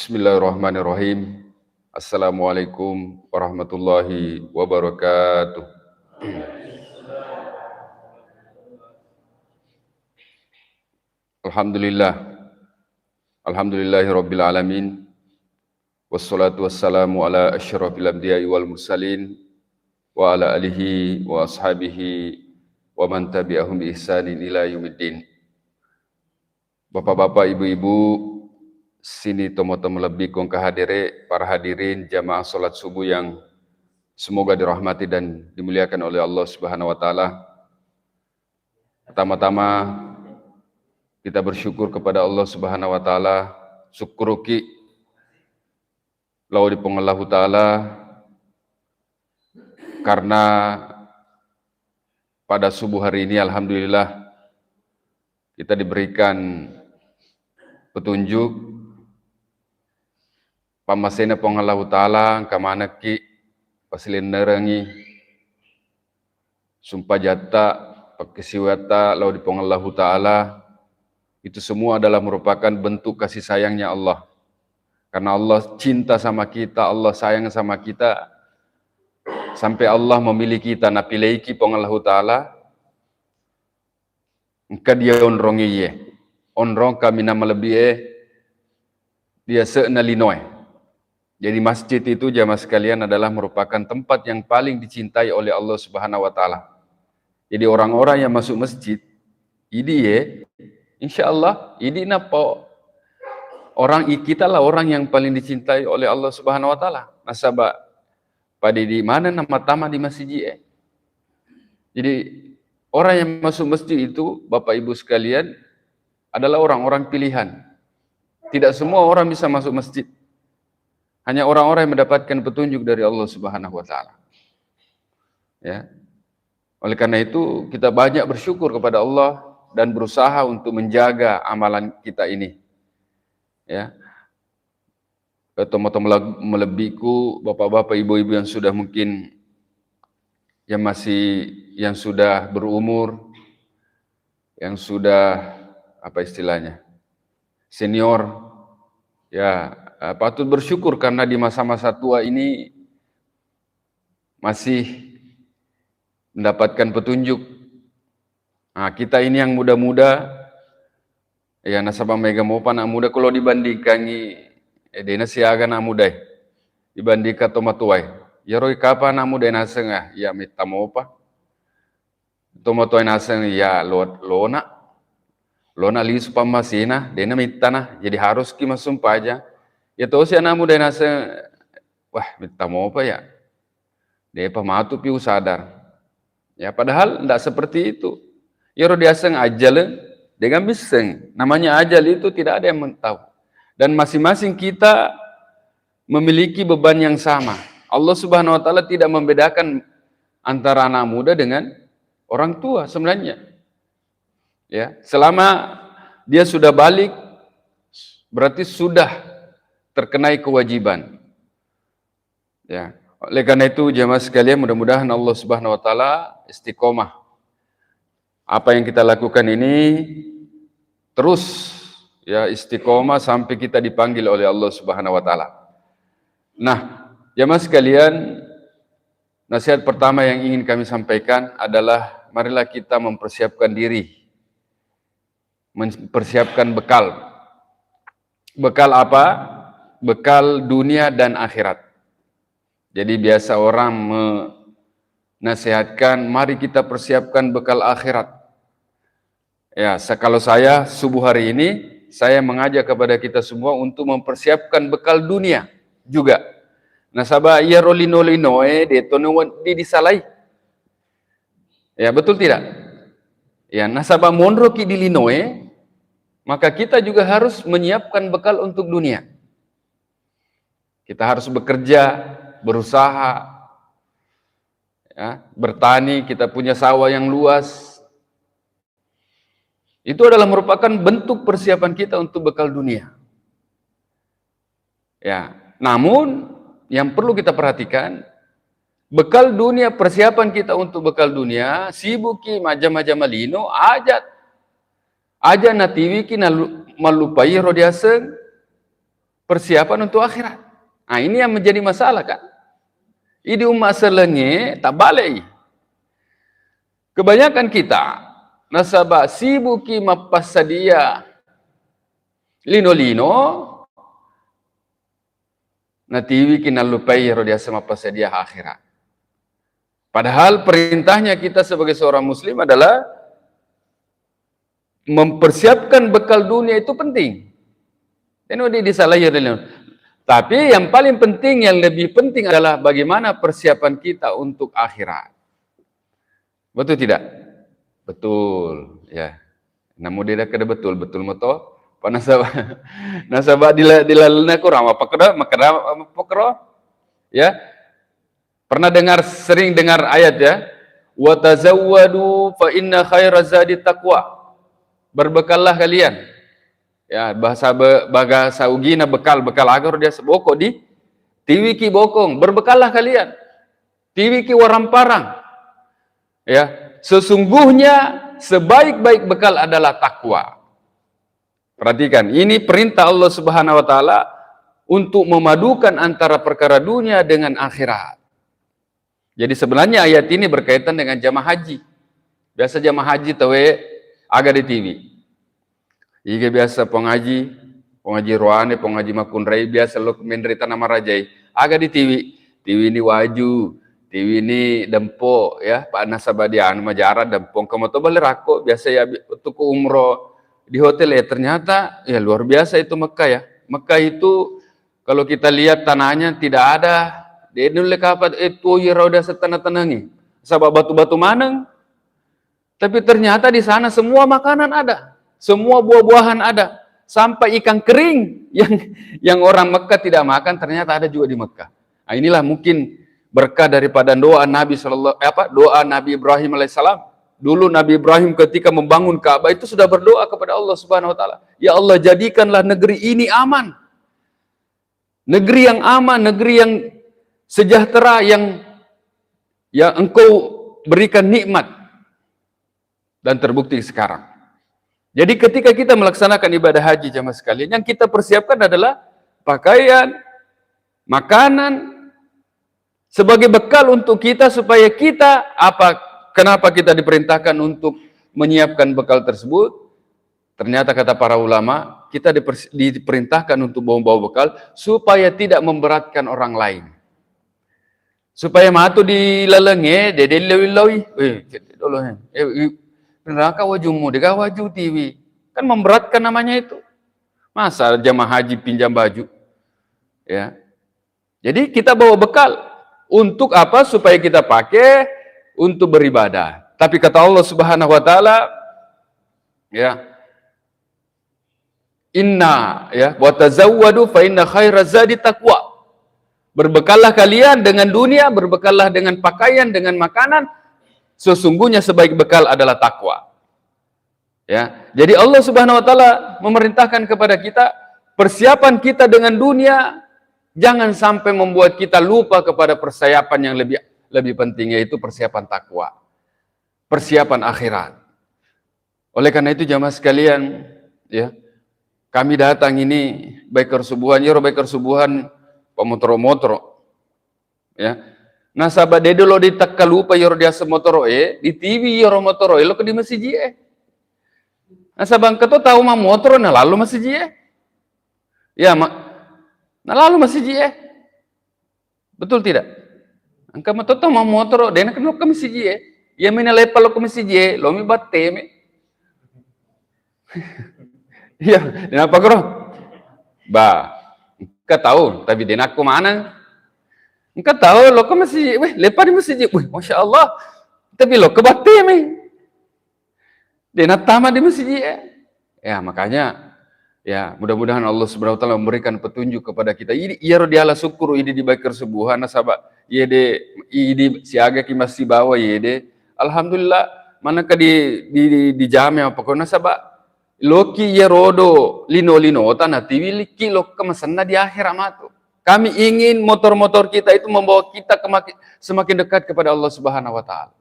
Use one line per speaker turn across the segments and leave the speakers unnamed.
Bismillahirrahmanirrahim. Assalamualaikum warahmatullahi wabarakatuh. Alhamdulillah. Alhamdulillahi rabbil alamin. Wassalatu wassalamu ala asyrafil anbiya'i wal mursalin wa ala alihi wa ashabihi wa man tabi'ahum bi ihsanin ila yaumiddin. Bapak-bapak, ibu-ibu, sini tomo-tomo lebih kong kehadire para hadirin jamaah salat subuh yang semoga dirahmati dan dimuliakan oleh Allah Subhanahu wa taala. Pertama-tama kita bersyukur kepada Allah Subhanahu wa taala, syukuruki lau di pengallahu taala karena pada subuh hari ini alhamdulillah kita diberikan petunjuk pamasena pengallahu taala kamana ki pasilin nerangi sumpah jata pakisiwata lau di pengallahu taala. Itu semua adalah merupakan bentuk kasih sayangnya Allah. Karena Allah cinta sama kita, Allah sayang sama kita. Sampai Allah memilih kita, napileiki pengallahu ta'ala. Engka dia onrongi ye. Onrong kami nama lebih dia se'na linoy. Jadi masjid itu jamaah sekalian adalah merupakan tempat yang paling dicintai oleh Allah Subhanahu wa ta'ala. Jadi orang-orang yang masuk masjid, ini ye, insya Allah, ini napa orang kita lah orang yang paling dicintai oleh Allah Subhanahu wa taala. Nasabah pada di mana nama tama di masjid. Jadi orang yang masuk masjid itu Bapak Ibu sekalian adalah orang-orang pilihan. Tidak semua orang bisa masuk masjid. Hanya orang-orang yang mendapatkan petunjuk dari Allah Subhanahu wa taala. Ya. Oleh karena itu kita banyak bersyukur kepada Allah dan berusaha untuk menjaga amalan kita ini. Ya. Tomo-tomo melebiku bapak-bapak ibu-ibu yang sudah mungkin yang sudah berumur, yang sudah apa istilahnya? Senior. Ya, patut bersyukur karena di masa-masa tua ini masih mendapatkan petunjuk. Nah, kita ini yang muda-muda, ya nasabah mega mopa anak muda kalau dibandingkan dena siaga anak muda, dibandingkan tomatuai. Ya roi kapan anak muda nasengah, ya mita mopa. Tomatuai naseng ya lona lisu pamasina, dena mitana, jadi harus kima sumpah aja. Ya tahu si anak muda naseng, wah mita mopa ya. Dia pamatu piu sadar. Ya padahal tidak seperti itu. Ya dia seng ajal dengan biseng. Namanya ajal itu tidak ada yang tahu. Dan masing-masing kita memiliki beban yang sama. Allah Subhanahu wa taala tidak membedakan antara anak muda dengan orang tua sebenarnya. Ya, selama dia sudah balik berarti sudah terkenai kewajiban. Ya, oleh karena itu jemaah sekalian mudah-mudahan Allah Subhanahu wa taala istiqomah. Apa yang kita lakukan ini terus ya istiqomah sampai kita dipanggil oleh Allah Subhanahu wa taala. Nah, jemaah sekalian, nasihat pertama yang ingin kami sampaikan adalah marilah kita mempersiapkan diri. Mempersiapkan bekal. Bekal apa? Bekal dunia dan akhirat. Jadi biasa orang nasihatkan, mari kita persiapkan bekal akhirat. Ya, kalau saya subuh hari ini, saya mengajak kepada kita semua untuk mempersiapkan bekal dunia juga. Nasabah iya rolino-lino di disalai. Ya, betul tidak? Ya, nasabah monroki di linoe, maka kita juga harus menyiapkan bekal untuk dunia. Kita harus bekerja, berusaha, ya, bertani, kita punya sawah yang luas. Itu adalah merupakan bentuk persiapan kita untuk bekal dunia. Ya, namun yang perlu kita perhatikan, bekal dunia, persiapan kita untuk bekal dunia, sibuki macam-macam malino, aja natiwi ki malupai rodiaseng, persiapan untuk akhirat. Nah, ini yang menjadi masalah kan. Ini umat selenge tak balik. Kebanyakan kita nasabah sibuki mapasadia lino-lino natiwi kinalupai rodia sama pasadia akhirat. Padahal perintahnya kita sebagai seorang muslim adalah mempersiapkan bekal dunia itu penting. Dan disalahi. Tapi yang paling penting, yang lebih penting adalah bagaimana persiapan kita untuk akhirat. Betul tidak? Betul, ya. Namun dia kada betul moto. Nasabah dilalena kurang apa kera? Ya. Pernah sering dengar ayat ya? Wa tazawwadu fa inna khairaz zadi taqwa. Berbekallah kalian. Ya, bahasa ugina bekal agar dia seboko di tiwiki bokong, berbekallah kalian. Tiwiki waramparang. Ya, sesungguhnya sebaik-baik bekal adalah takwa. Perhatikan, ini perintah Allah Subhanahu wa taala untuk memadukan antara perkara dunia dengan akhirat. Jadi sebenarnya ayat ini berkaitan dengan jamaah haji. Biasa jamaah haji tahu agak di TV. Iga biasa pengaji rohani, pengaji makunrai biasa lo menderita nama rajai. Agak di TV. TV ini waju, TV ini dempo ya, Pak Nasabadian majara dempong kamu to balik rako biasa ya untuk umroh di hotel ya, ternyata ya luar biasa itu Mekah ya. Mekah itu kalau kita lihat tanahnya tidak ada di dulu kapat itu ya roda setanah-tanangi. Sabab batu-batu maneng. Tapi ternyata di sana semua makanan ada. Semua buah-buahan ada, sampai ikan kering yang orang Mekah tidak makan ternyata ada juga di Mekah. Nah, inilah mungkin berkah daripada doa Nabi Ibrahim alaihissalam. Dulu Nabi Ibrahim ketika membangun Ka'bah itu sudah berdoa kepada Allah Subhanahu wa taala, ya Allah jadikanlah negeri ini aman. Negeri yang aman, negeri yang sejahtera, yang Engkau berikan nikmat. Dan terbukti sekarang. Jadi ketika kita melaksanakan ibadah haji jamaah sekalian, yang kita persiapkan adalah pakaian, makanan, sebagai bekal untuk kita supaya kita, kenapa kita diperintahkan untuk menyiapkan bekal tersebut? Ternyata kata para ulama, kita diperintahkan untuk bawa bekal supaya tidak memberatkan orang lain. Supaya matu di lelenge, neraka wajumu, deka waju TV. Kan memberatkan namanya itu. Masa jamaah haji pinjam baju? Ya. Jadi kita bawa bekal. Untuk apa? Supaya kita pakai untuk beribadah. Tapi kata Allah Subhanahu wa taala, ya. Inna ya wa tazawwadu fa inna khairaz zadi taqwa. Berbekallah kalian dengan dunia, berbekallah dengan pakaian, dengan makanan. Sesungguhnya sebaik bekal adalah takwa. Ya, jadi Allah Subhanahu wa taala memerintahkan kepada kita persiapan kita dengan dunia jangan sampai membuat kita lupa kepada persiapan yang lebih penting, yaitu persiapan takwa. Persiapan akhirat. Oleh karena itu jamaah sekalian, ya, kami datang ini biker subuhan pemotor-motor, ya. Nasabah dede lo ditakka lupa yoro dia semotoro di TV yoro motoro lo ke di masjid nasabang keto tahu mah motor nah lalu masjid ya nah lalu masjid betul tidak angka mah tahu mah motor dena kena ke masjid ya mina lepa lo ke masjid lo mi batte me ya dena apa kro ba ka tahu tapi dena aku mana. Engkau tahu lo ke masjid, lepas di masjid, masya Allah, tapi lo ke bati dia nak tamat di masjid ya makanya ya mudah-mudahan Allah Subhanahu wa taala memberikan petunjuk kepada kita. Ini iya dialah syukur ini dibaikar subuhan nasabah, yede ini siaga ki masih bawa yede, alhamdulillah manakah di jam apa kau nasabah loki ya rodo lino tanah tiwi ki lo kemasanna di akhir amatu. Kami ingin motor-motor kita itu membawa kita semakin dekat kepada Allah Subhanahu wa taala.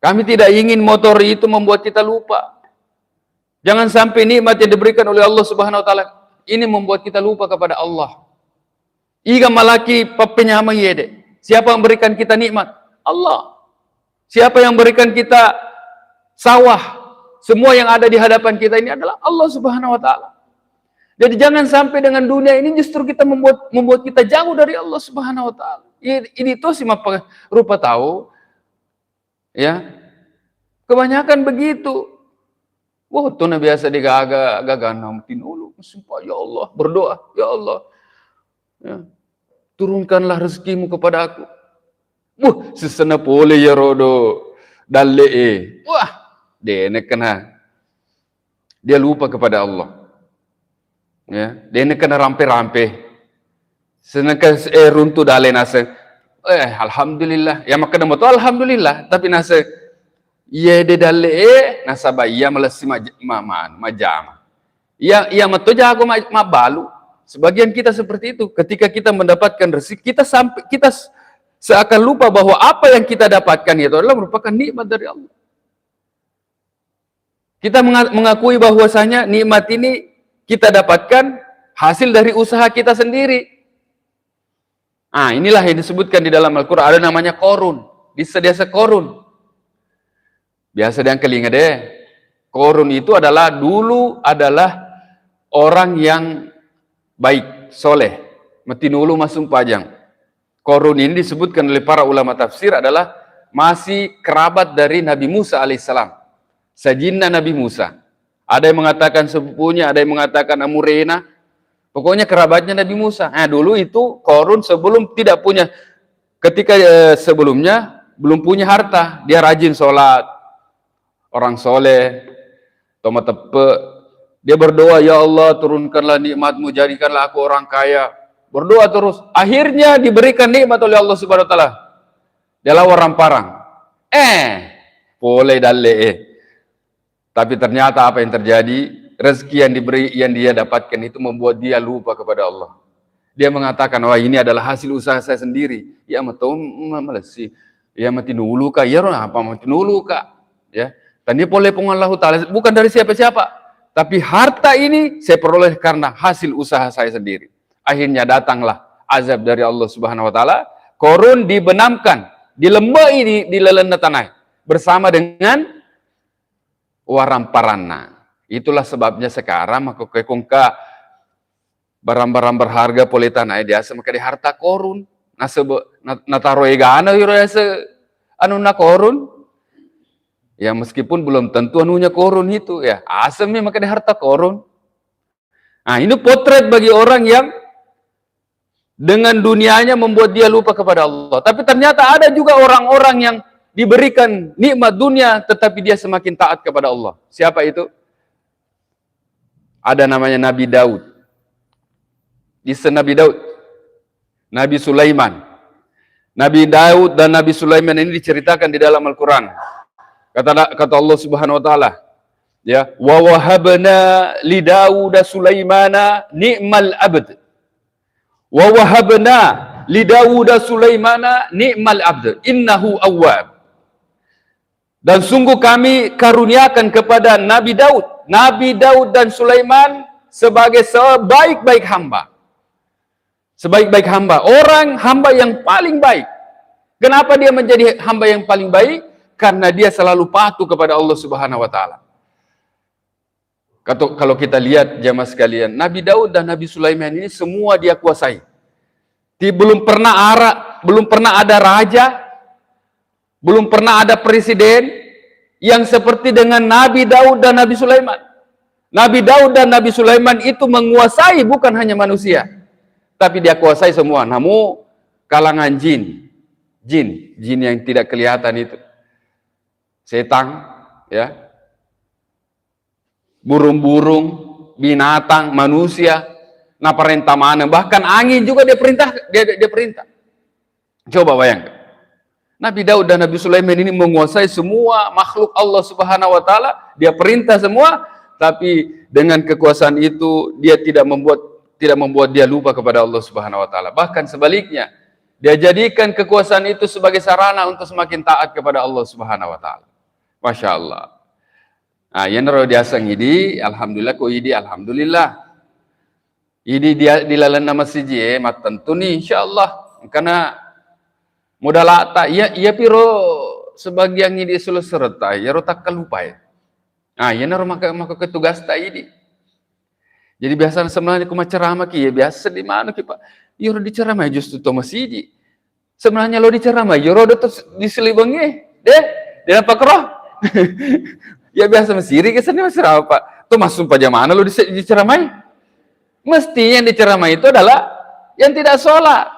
Kami tidak ingin motor itu membuat kita lupa. Jangan sampai nikmat yang diberikan oleh Allah Subhanahu wa taala Ini membuat kita lupa kepada Allah. Iga malaki penyama yede. Siapa yang berikan kita nikmat? Allah. Siapa yang berikan kita sawah? Semua yang ada di hadapan kita ini adalah Allah Subhanahu wa taala. Jadi jangan sampai dengan dunia ini justru kita membuat kita jauh dari Allah Subhanahu wa taala. Ini tuh sih rupa tahu ya. Kebanyakan begitu. Wah, tuh biasa digaga tinulu. Sumpah ya Allah, berdoa, ya Allah. Ya. Turunkanlah rezekimu kepada aku. Sesena pole ya rodo. Dalle. Wah, dia kena. Dia lupa kepada Allah. Ya, dia kena rampe-rampe. Senaka runtuh dalle nase. Alhamdulillah. Ya maka namo to alhamdulillah, tapi nase ye de dalle nasaba iya melesi majama. Iya mato jago mabalu. Sebagian kita seperti itu. Ketika kita mendapatkan rezeki, kita seakan lupa bahwa apa yang kita dapatkan itu adalah merupakan nikmat dari Allah. Kita mengakui bahwasanya nikmat ini kita dapatkan hasil dari usaha kita sendiri. Inilah yang disebutkan di dalam Al-Quran. Ada namanya korun. Desa korun. Biasa yang kelinga deh. Korun itu dulu adalah orang yang baik, soleh. Metinulu masung pajang. Korun ini disebutkan oleh para ulama tafsir adalah masih kerabat dari Nabi Musa alaihissalam. Sajinna Nabi Musa. Ada yang mengatakan sepupunya, ada yang mengatakan amurena. Pokoknya kerabatnya Nabi Musa. Dulu itu Korun sebelum tidak punya, ketika sebelumnya belum punya harta. Dia rajin sholat. Orang soleh. Toma tepe. Dia berdoa, ya Allah turunkanlah nikmatmu, jadikanlah aku orang kaya. Berdoa terus. Akhirnya diberikan nikmat oleh Allah Subhanahu wa taala. Dia orang parang. Boleh dalle. Tapi ternyata apa yang terjadi? Rezeki yang dia dapatkan itu membuat dia lupa kepada Allah. Dia mengatakan, wah ini adalah hasil usaha saya sendiri. Ya mato malesi. Ya mati nulu ka. Ya apa mati nulu ka. Ya. Dan dia boleh Allah taala bukan dari siapa-siapa. Tapi harta ini saya peroleh karena hasil usaha saya sendiri. Akhirnya datanglah azab dari Allah Subhanahu wa taala. Korun dibenamkan di lembah ini, di lelena tanah bersama dengan waramparana. Itulah sebabnya sekarang maka kekongka barang-barang berharga poli tanah dia maka di harta korun. Nataro egana yura na korun. Ya meskipun belum tentu anunya korun itu ya. Asamnya maka di harta korun. Ini potret bagi orang yang dengan dunianya membuat dia lupa kepada Allah. Tapi ternyata ada juga orang-orang yang diberikan nikmat dunia tetapi dia semakin taat kepada Allah. Siapa itu? Ada namanya Nabi Daud. Nabi Daud. Nabi Sulaiman. Nabi Daud dan Nabi Sulaiman ini diceritakan di dalam Al-Quran. Kata Allah Subhanahu wa taala, ya, wa wahabna li Daud Sulaimana ni'mal abd. Wa wahabna li Daud Sulaimana ni'mal abd. Innahu awwab. Dan sungguh kami karuniakan kepada Nabi Daud dan Sulaiman sebagai sebaik-baik hamba. Sebaik-baik hamba, orang hamba yang paling baik. Kenapa dia menjadi hamba yang paling baik? Karena dia selalu patuh kepada Allah Subhanahu wa taala. Kalau kita lihat jamaah sekalian, Nabi Daud dan Nabi Sulaiman ini semua dia kuasai. Belum pernah ada raja, belum pernah ada presiden yang seperti dengan Nabi Daud dan Nabi Sulaiman. Nabi Daud dan Nabi Sulaiman itu menguasai bukan hanya manusia, tapi dia kuasai semua. Namun kalangan jin yang tidak kelihatan itu. Setan, ya, burung-burung, binatang, manusia, naparenta mana, bahkan angin juga dia perintah. Coba bayangkan. Nabi Daud dan Nabi Sulaiman ini menguasai semua makhluk Allah Subhanahu wa taala, dia perintah semua, tapi dengan kekuasaan itu dia tidak membuat dia lupa kepada Allah Subhanahu wa taala. Bahkan sebaliknya, dia jadikan kekuasaan itu sebagai sarana untuk semakin taat kepada Allah Subhanahu wa taala. Masya Allah. Yang naro diasang ini, alhamdulillah, alhamdulillah. Ini dia dilalan nama siji mat tentu nih insyaallah karena modal lata iya piro sebagian ini sulu serta ya rotak lupa ya. Nah, ya naro maka ketugas ta ini. Jadi biasa sebenarnya kuma ceramah ki ya biasa di mana ki Pak? Ya ro diceramah justru to masjid. Sebenarnya lo diceramah ya ro terus diselibangi deh di apa roh. Ya biasa masjid ke sana masih apa? Tuh masuk pajamana lo diceramai. Mesti yang diceramai itu adalah yang tidak sholat.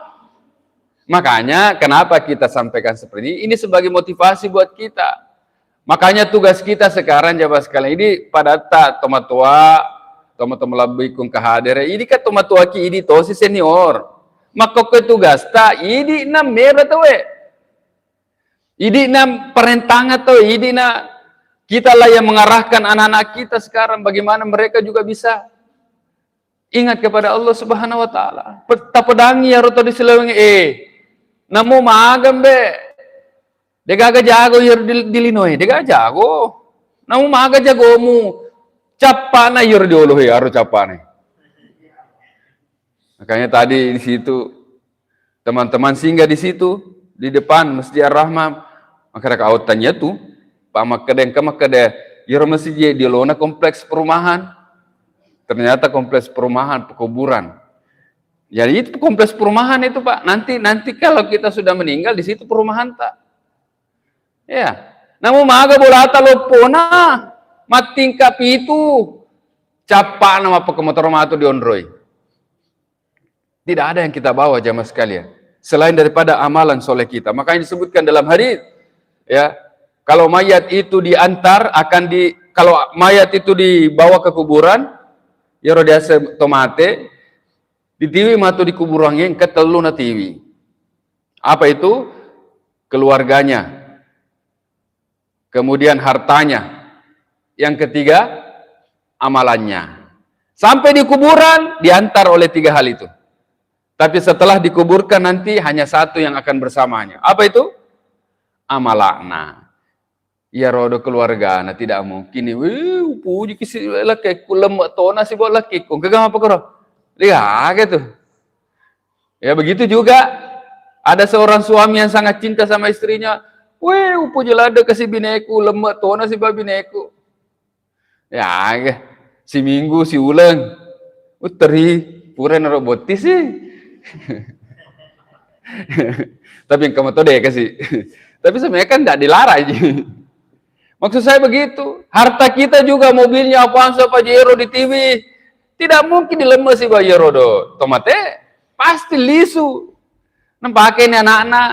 Makanya kenapa kita sampaikan seperti ini sebagai motivasi buat kita. Makanya tugas kita sekarang jamaah sekalian ini pada tomatua lebih kung kahadere ini kan tomatua ki ini tosi senior. Maka ke tugas ini na merah tuh ini na perintah tuh ini na kita lah yang mengarahkan anak-anak kita sekarang bagaimana mereka juga bisa ingat kepada Allah Subhanahu wa taala. Tapedangi ya roto diselewengi namo magam be. Dega jago yer dilinoi, dega jago. Namo maga jagomu. Capana yer dioloh ya aro capane. Makanya tadi di situ teman-teman singgah di situ di depan Masjid Ar-Rahmah. Maka kautannya tuh Pak Makade yer masjid di lona kompleks perumahan. Ternyata kompleks perumahan pekuburan. Jadi itu kompleks perumahan itu Pak. Nanti kalau kita sudah meninggal di situ perumahan tak. Ya. Namun maga bolata lopona matingkap itu capa nama pekemotor matu di Ondroy. Tidak ada yang kita bawa jamaah sekalian selain daripada amalan soleh kita. Makanya disebutkan dalam hadis ya, kalau mayat itu diantar kalau mayat itu dibawa ke kuburan ya rodiase tomate ditiwi matu di kuburan yang ketelu na tiwi. Apa itu? Keluarganya. Kemudian hartanya. Yang ketiga amalannya. Sampai di kuburan diantar oleh 3 hal itu. Tapi setelah dikuburkan nanti hanya satu yang akan bersamanya. Apa itu? Amalakna. Ya rodo keluarga, nah tidak mungkin. Puji kisi laki kulem tona si bola laki. Kung kagam apa karo? Lihat gitu. Ya begitu juga ada seorang suami yang sangat cinta sama istrinya. Puji lada kasih bineku lemak tona si babineku. Ya, si Minggu si Ulang. Uteri pura robotis sih. Tapi yang kamu tahu deh kasih. Tapi sebenarnya kan tidak dilarang. Maksud saya begitu. Harta kita juga mobilnya Avanza Pajero di TV. Tidak mungkin dilemes si Pajero do. Tomate pasti lisu. Nampakin anak-anak.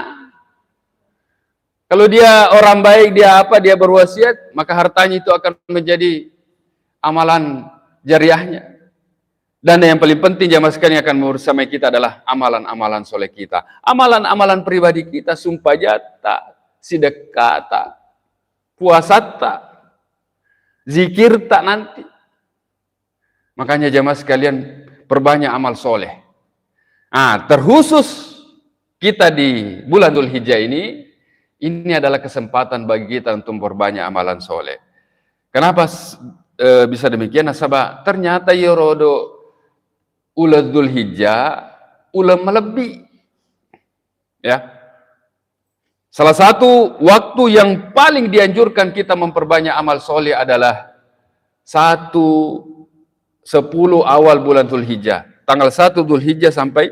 Kalau dia orang baik, dia berwasiat, maka hartanya itu akan menjadi amalan jariahnya. Dan yang paling penting jamaah sekalian akan bersamai kita adalah amalan-amalan soleh kita. Amalan-amalan pribadi kita, sumpah jata, sedekah tak, puasa tak, zikir tak nanti. Makanya jamaah sekalian perbanyak amal soleh. Terkhusus kita di bulan Dzulhijjah ini adalah kesempatan bagi kita untuk memperbanyak amalan soleh. Kenapa bisa demikian? Nasabah ternyata yorodo ulah Dzulhijjah, ulah melebih. Ya. Salah satu waktu yang paling dianjurkan kita memperbanyak amal soleh adalah 10 awal bulan Dzulhijjah. Tanggal 1 Dzulhijjah sampai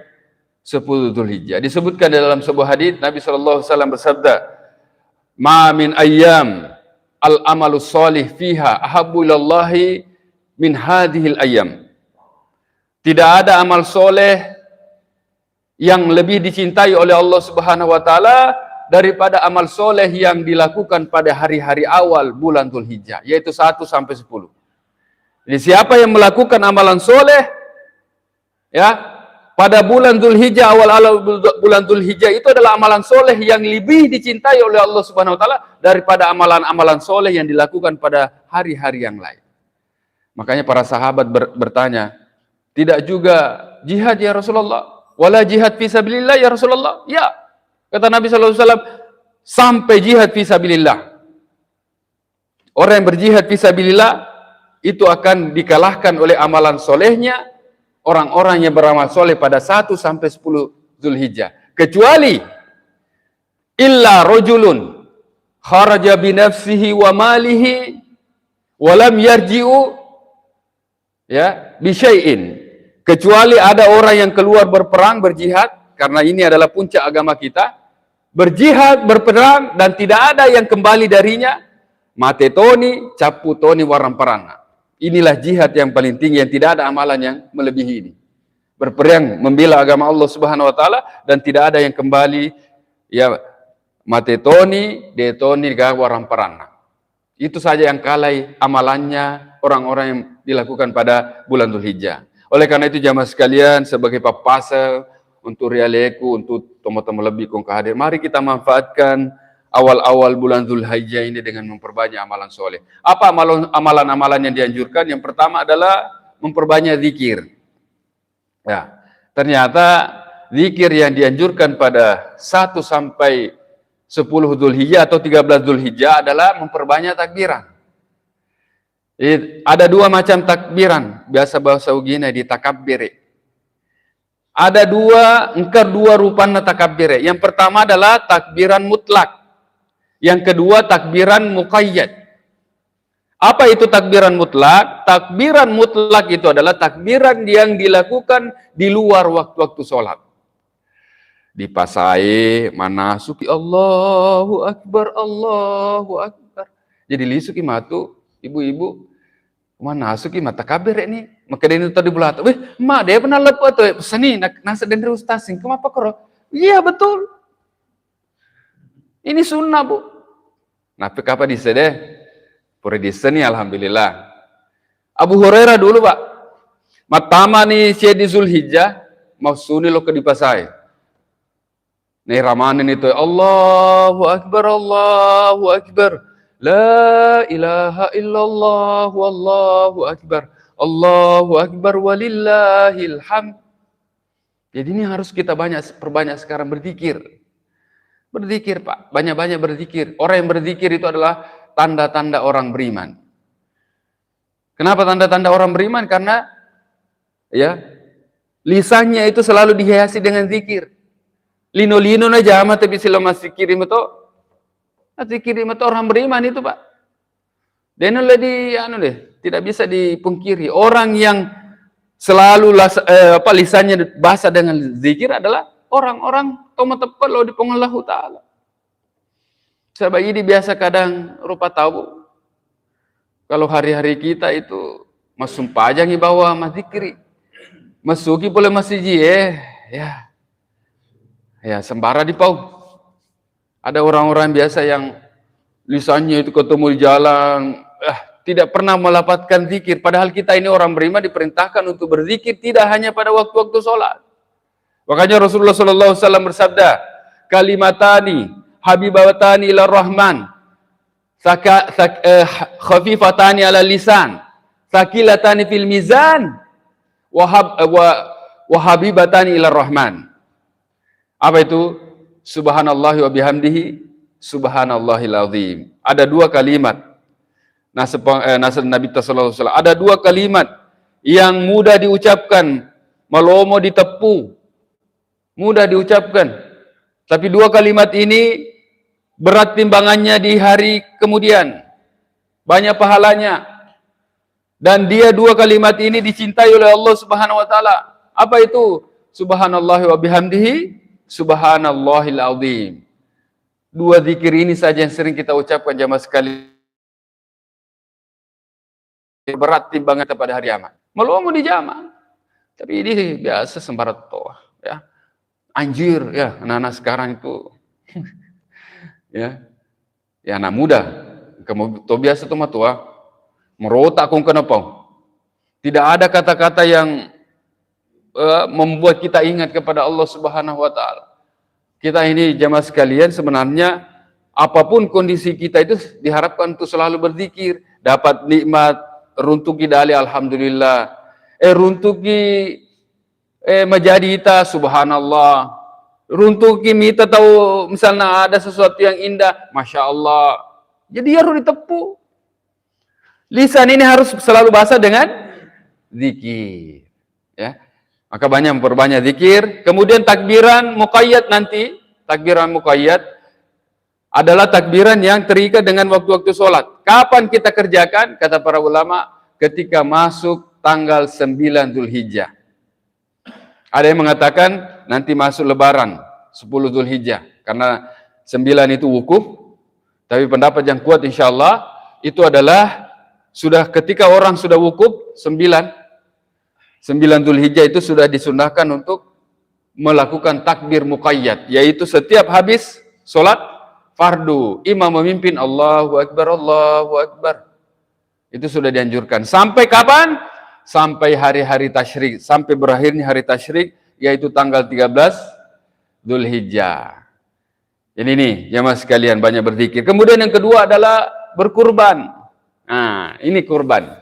10 Dzulhijjah. Disebutkan dalam sebuah hadis Nabi SAW bersabda, "Ma min ayyam al-amalu sholih fiha ahabbu ilallahi min hadhil ayyam." Tidak ada amal soleh yang lebih dicintai oleh Allah Subhanahu wa taala daripada amal soleh yang dilakukan pada hari-hari awal bulan Dzulhijjah, yaitu 1 sampai 10. Jadi siapa yang melakukan amalan soleh ya pada bulan Dzulhijjah, awal bulan Dzulhijjah, itu adalah amalan soleh yang lebih dicintai oleh Allah Subhanahu wa taala daripada amalan-amalan soleh yang dilakukan pada hari-hari yang lain. Makanya para sahabat bertanya, tidak juga jihad ya Rasulullah, wala jihad fisabilillah ya Rasulullah? Ya, kata Nabi SAW, sampai jihad fisabilillah. Orang yang berjihad fisabilillah itu akan dikalahkan oleh amalan solehnya orang-orang yang beramal soleh pada 1 sampai 10 Zulhijjah, kecuali illa rajulun kharaja bi nafsihi wa malihi wa lam yarji'u ya bi syai'in, kecuali ada orang yang keluar berperang, berjihad, karena ini adalah puncak agama kita, berjihad, berperang, dan tidak ada yang kembali darinya, mate toni, capu toni warang perana. Inilah jihad yang paling tinggi, yang tidak ada amalan yang melebihi ini. Berperang, membela agama Allah Subhanahu wa taala, dan tidak ada yang kembali ya mate toni, de toni ga warang perana. Itu saja yang kalai amalannya orang-orang yang dilakukan pada bulan Dzulhijjah. Oleh karena itu jamaah sekalian, sebagai papasa untuk rialeku, untuk tomo-tomo lebih kong hadir, mari kita manfaatkan awal-awal bulan Dzulhijjah ini dengan memperbanyak amalan soleh. Apa amalan-amalan yang dianjurkan? Yang pertama adalah memperbanyak zikir. Ya, ternyata zikir yang dianjurkan pada 1 sampai 10 Dzulhijjah atau 13 Dzulhijjah adalah memperbanyak takbiran. Ada 2 macam takbiran, biasa bahasa ugina di takabbire. Ada 2 rupana takabbire. Yang pertama adalah takbiran mutlak. Yang kedua takbiran muqayyad. Apa itu takbiran mutlak? Takbiran mutlak itu adalah takbiran yang dilakukan di luar waktu-waktu sholat. Dipasai manasuki Allahu Akbar, Allahu Akbar. Jadi lisuki matu, ibu-ibu, manasuki mata kabir ini. Maka dia itu tadi belata. Weh, mak dia pernah lepas tuh pesani nasa dan ustazing. Kenapa karo? Iya betul. Ini sunnah bu. Nah, apa di sini? Pura di sini alhamdulillah. Abu Hurairah dulu pak. Matama nih di Zulhijjah mau suni lo ke dipasai. Nih ramanin itu Allahu Akbar, Allahu Akbar. La ilaha illallah wallahu akbar. Allahu akbar walillahil hamd. Jadi ini harus kita perbanyak sekarang berzikir. Berzikir Pak, banyak-banyak berzikir. Orang yang berzikir itu adalah tanda-tanda orang beriman. Kenapa tanda-tanda orang beriman? Karena ya lisannya itu selalu dihiasi dengan zikir. Lino-lino aja amat tapi sila masih kirim itu. Zikir itu orang beriman itu Pak. Dan tidak bisa dipungkiri. Orang yang selalu lisannya basah dengan zikir adalah orang-orang toma tepat lo di Allah Ta'ala. Sebab ini biasa kadang rupa tahu. Kalau hari-hari kita itu masuk pajangi bawa mazikri. Masuki boleh masih ya sembara di pau. Ada orang-orang biasa yang lisannya itu ketemu di jalan, tidak pernah melapatkan zikir. Padahal kita ini orang beriman diperintahkan untuk berzikir tidak hanya pada waktu-waktu sholat. Makanya Rasulullah SAW bersabda, kalimatani habibatani ila rahman, khafifatani ala lisan, sakilatani fil mizan, wahabibatani ila rahman. Apa itu? Subhanallah wa bihamdihi, subhanallahil azim. Ada 2 kalimat. Nasab Nabi sallallahu alaihi wasallam. Ada 2 kalimat yang mudah diucapkan, malomo ditepu, mudah diucapkan. Tapi 2 kalimat ini berat timbangannya di hari kemudian, banyak pahalanya. Dan dia 2 kalimat ini dicintai oleh Allah Subhanahu wa taala. Apa itu? Subhanallah wa bihamdihi, subhanallahil azim. 2 zikir ini saja yang sering kita ucapkan jamaah sekali. Berat timbangan pada hari amat. Malu di jamaah. Tapi ini biasa sembarat toh, ya. Anjir ya, anak-anak sekarang itu ya anak muda. Kamu to biasa tuh matua merotak kong kenapa? Tidak ada kata-kata yang membuat kita ingat kepada Allah Subhanahu wa taala. Kita ini jamaah sekalian sebenarnya apapun kondisi kita itu diharapkan untuk selalu berzikir, dapat nikmat runtuki dali alhamdulillah. Runtuki menjadi kita subhanallah. Runtuki mita tahu misalnya ada sesuatu yang indah, masya Allah. Jadi harus ditepu. Lisan ini harus selalu basah dengan zikir. Ya. Maka banyak memperbanyak zikir. Kemudian takbiran muqayyad nanti, takbiran muqayyad adalah takbiran yang terikat dengan waktu-waktu sholat. Kapan kita kerjakan? Kata para ulama, ketika masuk tanggal 9 Dzulhijjah. Ada yang mengatakan nanti masuk lebaran 10 Dzulhijjah. Karena 9 itu wukuf. Tapi pendapat yang kuat insyaAllah itu adalah sudah ketika orang sudah wukuf 9 Dzulhijjah itu sudah disunnahkan untuk melakukan takbir muqayyad, yaitu setiap habis sholat fardu imam memimpin Allahu Akbar, Allahu Akbar. Itu sudah dianjurkan. Sampai kapan? Sampai hari-hari tasyrik, sampai berakhirnya hari tasyrik, yaitu tanggal 13 Dzulhijjah. Ini nih, jamaah sekalian, banyak berzikir. Kemudian yang kedua adalah berkurban. Nah, ini kurban.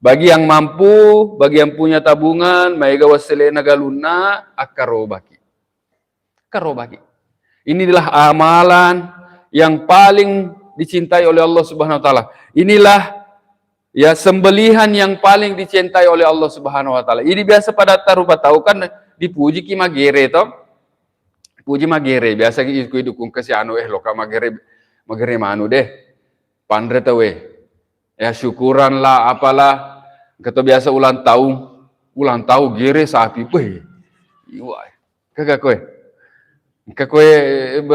Bagi yang mampu, bagi yang punya tabungan, maiga wasilena galuna akarobaki. Karobaki. Inilah amalan yang paling dicintai oleh Allah Subhanahu wa taala. Inilah ya sembelihan yang paling dicintai oleh Allah Subhanahu wa taala. Ini biasa pada tarupa tahu kan dipuji ki magere toh. Puji magere biasa ku dukung kasi anu loka magere manu deh. Pandre tahu ya syukuran lah apalah. Kata biasa ulang tahun gere sapi weh. Iwa. Kagak kowe.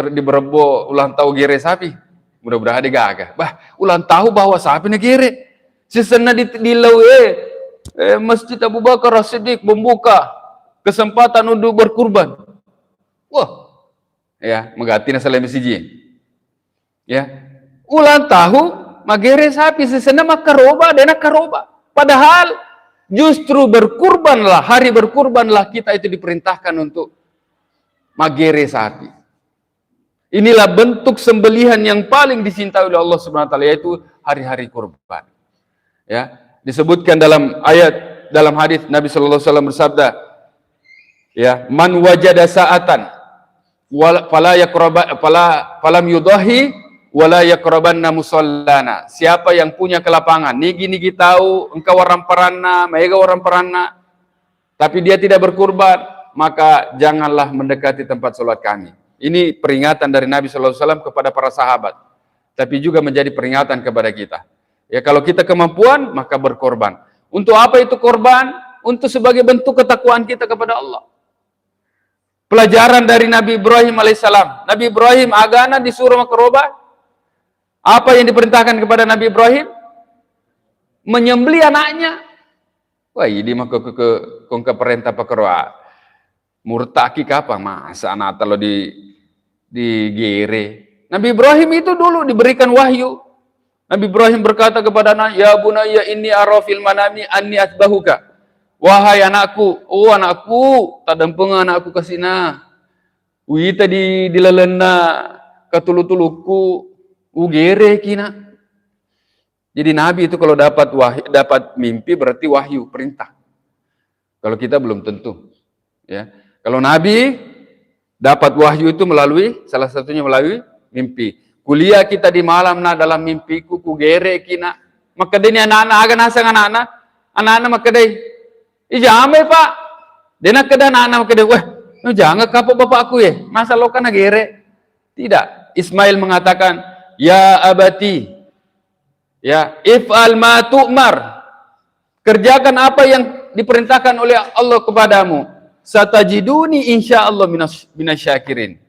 Di berebo ulang tahun gere sapi. Mudah-mudahan digagah. Bah, ulang tahun bawa sapi na gere. Sisena di lawe Masjid Abu Bakar As-Siddiq membuka kesempatan untuk berkurban. Wah. Ya, mengganti na saleh siji. Ya. Ulang tahun magere sapi sisena makaroba dena karoba. Padahal justru berkurbanlah, hari berkurbanlah kita itu diperintahkan untuk magere sapi. Inilah bentuk sembelihan yang paling dicintai oleh Allah Subhanahu wa taala, yaitu hari-hari kurban. Ya, disebutkan dalam ayat dalam hadis Nabi sallallahu alaihi wasallam bersabda, ya, man wajada sa'atan falam yudahi wala yaqrabanna musallana. Siapa yang punya kelapangan, nigi tahu engkau orang peranna, mega orang peranna, tapi dia tidak berkurban, maka janganlah mendekati tempat sholat kami. Ini peringatan dari Nabi sallallahu alaihi wasallam kepada para sahabat, tapi juga menjadi peringatan kepada kita. Ya, kalau kita kemampuan, maka berkorban. Untuk apa itu korban? Untuk sebagai bentuk ketakwaan kita kepada Allah. Pelajaran dari Nabi Ibrahim alaihissalam. Nabi Ibrahim agana disuruh makrobah. Apa yang diperintahkan kepada Nabi Ibrahim? Menyembelih anaknya. Wah, ini mah ke perintah pekerwa. Murtaki kapan masa anak lo di gere. Nabi Ibrahim itu dulu diberikan wahyu. Nabi Ibrahim berkata kepada anak, ya bunayya inni ara fil manami anni atbahuka. Wahai anakku, oh anakku, tadempeng anakku kasina. Wita di lalena katulu-tuluku ugere kina. Jadi Nabi itu kalau dapat mimpi berarti wahyu, perintah. Kalau kita belum tentu. Ya. Kalau Nabi dapat wahyu itu melalui, salah satunya melalui mimpi. Kuliah kita di malam na dalam mimpiku kugere kina. Maka dini anak-anak agan asang anak-anak maka deh. Ijame pak. Dena kedan anak maka deh. Wah, jangan kapok bapakku ya. Masa lo kan gere? Tidak. Ismail mengatakan, ya abati, ya if'al ma tu'mar. Kerjakan apa yang diperintahkan oleh Allah kepadamu. Satajiduni insyaallah minas syakirin,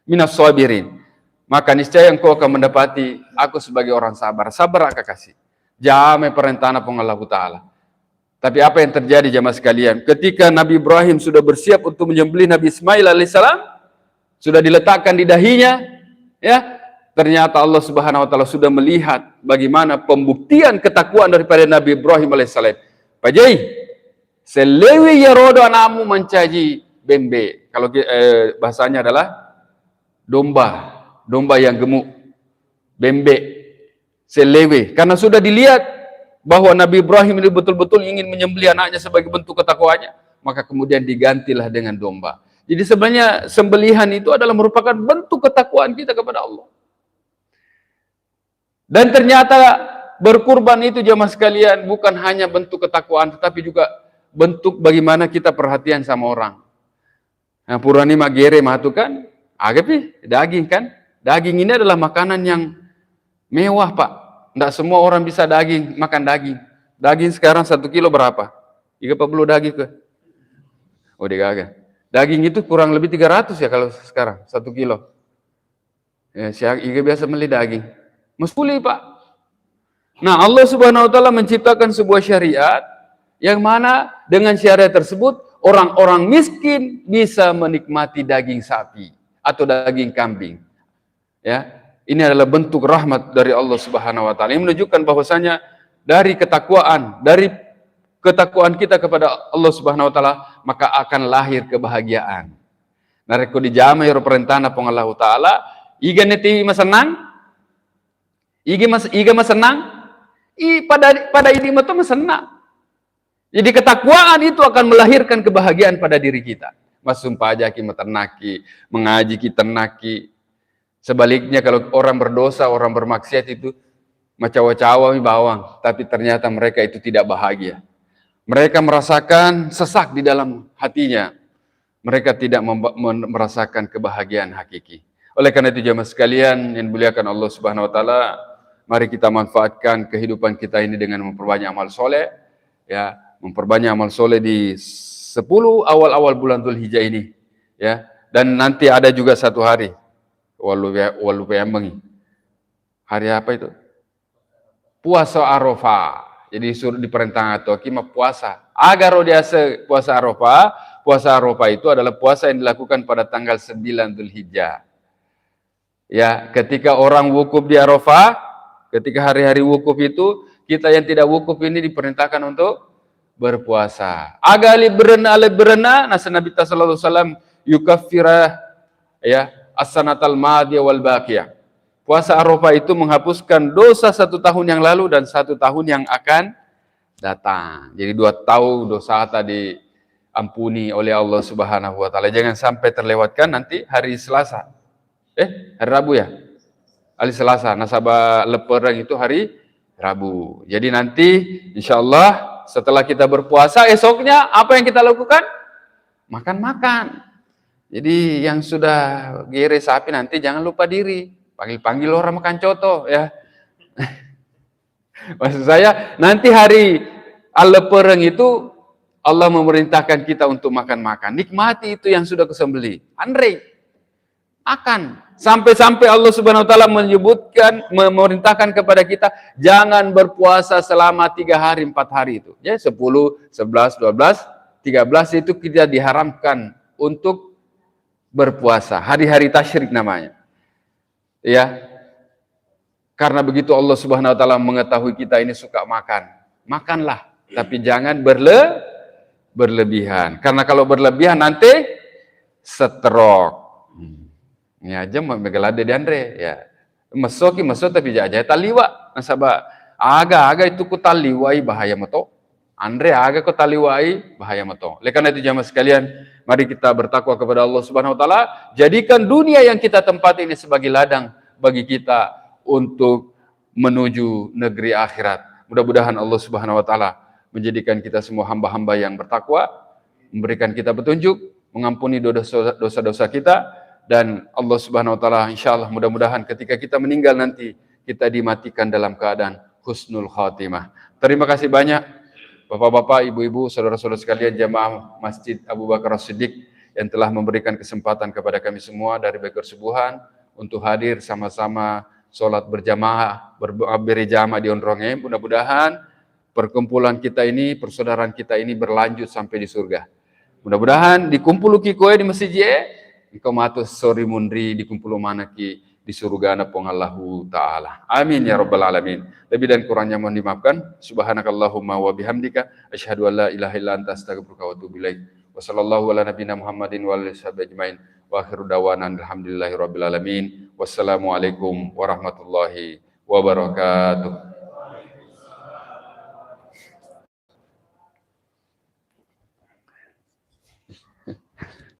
minas sabirin. Maka niscaya engkau akan mendapati aku sebagai orang sabar. Sabar akan kasih. Jame perintah Allah Ta'ala. Tapi apa yang terjadi jamaah sekalian? Ketika Nabi Ibrahim sudah bersiap untuk menyembelih Nabi Ismail alaihissalam, sudah diletakkan di dahinya, ya, ternyata Allah Subhanahu wa taala sudah melihat bagaimana pembuktian ketakwaan daripada Nabi Ibrahim alaihissalam. Pajai, selewi ya rodo anakmu mencaji bembe. Kalau bahasanya adalah domba yang gemuk, bembe, selewe. Karena sudah dilihat bahwa Nabi Ibrahim ini betul-betul ingin menyembelih anaknya sebagai bentuk ketakwaannya, maka kemudian digantilah dengan domba. Jadi sebenarnya sembelihan itu adalah merupakan bentuk ketakwaan kita kepada Allah. Dan ternyata berkurban itu jamaah sekalian bukan hanya bentuk ketakwaan, tetapi juga bentuk bagaimana kita perhatian sama orang. Nah, purani magere matu kan, agapi daging kan. Daging ini adalah makanan yang mewah, Pak. Tidak semua orang bisa makan daging. Daging sekarang 1 kilo berapa? 30 daging ke? Oh, digaga. Daging itu kurang lebih 300 ya kalau sekarang 1 kilo. Ya, Iga biasa beli daging. Mespuli, Pak. Nah, Allah Subhanahu wa taala menciptakan sebuah syariat yang mana dengan syariat tersebut orang-orang miskin bisa menikmati daging sapi atau daging kambing. Ya, ini adalah bentuk rahmat dari Allah Subhanahu wa taala. Ini menunjukkan bahwasanya dari ketakwaan kita kepada Allah Subhanahu wa taala, maka akan lahir kebahagiaan. Nareko dijama yoro perintahna pong Allah taala, iga neti masenang, iga masenang, pada ini mah masenang. Jadi ketakwaan itu akan melahirkan kebahagiaan pada diri kita. Masumpa aja kita ternaki, mengaji kita ternaki. Sebaliknya kalau orang berdosa, orang bermaksiat itu macawa-cawa bawang, tapi ternyata mereka itu tidak bahagia. Mereka merasakan sesak di dalam hatinya. Mereka tidak merasakan kebahagiaan hakiki. Oleh karena itu jemaah sekalian yang dimuliakan Allah Subhanahu wa taala, mari kita manfaatkan kehidupan kita ini dengan memperbanyak amal soleh, ya, memperbanyak amal soleh di 10 awal-awal bulan Dzulhijjah ini, ya. Dan nanti ada juga satu hari walu peambangi. Hari apa itu? Puasa Arafah. Jadi suruh diperintahkan atau kima puasa. Agar odiase puasa Arafah. Puasa Arafah itu adalah puasa yang dilakukan pada tanggal 9 Dzulhijjah. Ya, ketika orang wukuf di Arafah, ketika hari-hari wukuf itu, kita yang tidak wukuf ini diperintahkan untuk berpuasa. Agali berena, nasa Nabi sallallahu alaihi wasallam yukaffira ya as-sanatal madiyah wal baqiyah. Puasa Arafah itu menghapuskan dosa 1 tahun yang lalu dan 1 tahun yang akan datang. Jadi 2 tahun dosa tadi ampuni oleh Allah Subhanahu wa taala. Jangan sampai terlewatkan nanti hari Selasa. Hari Rabu ya? Hari Selasa, nasabah leperang itu hari Rabu. Jadi nanti insyaallah setelah kita berpuasa esoknya apa yang kita lakukan? Makan-makan. Jadi yang sudah gere sapi nanti jangan lupa diri. Panggil-panggil orang makan coto ya. Maksud saya nanti hari Al-Lepereng itu Allah memerintahkan kita untuk makan-makan. Nikmati itu yang sudah kesembelih. Andre, akan. Sampai-sampai Allah Subhanahu wa taala memerintahkan kepada kita jangan berpuasa selama 3 hari 4 hari itu. Ya 10, 11, 12, 13 itu kita diharamkan untuk berpuasa. Hari-hari tasyrik namanya. Ya. Karena begitu Allah Subhanahu wa taala mengetahui kita ini suka makan. Makanlah, tapi jangan berlebihan. Karena kalau berlebihan nanti stroke. Ini aja megalade di Andre ya. Masuk tapi jaja taliwa nasaba aga itu ku taliwai bahaya moto. Andre aga ku taliwai bahaya moto. Oleh karena itu jamaah sekalian, mari kita bertakwa kepada Allah Subhanahu wa taala, jadikan dunia yang kita tempati ini sebagai ladang bagi kita untuk menuju negeri akhirat. Mudah-mudahan Allah Subhanahu wa taala menjadikan kita semua hamba-hamba yang bertakwa, memberikan kita petunjuk, mengampuni dosa-dosa kita. Dan Allah Subhanahu wa taala insyaallah mudah-mudahan ketika kita meninggal nanti kita dimatikan dalam keadaan husnul khatimah. Terima kasih banyak Bapak-bapak, Ibu-ibu, saudara-saudara sekalian jamaah Masjid Abu Bakar As-Siddiq yang telah memberikan kesempatan kepada kami semua dari Baker Subuhan untuk hadir sama-sama sholat berjamaah, berjamaah di Ondronge. Mudah-mudahan perkumpulan kita ini, persaudaraan kita ini berlanjut sampai di surga. Mudah-mudahan dikumpul kikoe di masjid Iko matus sori mundri dikumpul manaki di surga na pong Allahu Ta'ala. Amin ya Rabbal Alamin. Lebih dan kurangnya mohon dimaafkan. Subhanakallahumma wa bihamdika. Asyhadu an la ilaha illa anta astaghfiruka wa atubu ilaik. Wa sallallahu ala nabiyina Muhammadin wa alihi washabihi ajmain. Wa akhiru dawana alhamdulillahi rabbil alamin. Wassalamualaikum warahmatullahi wabarakatuh.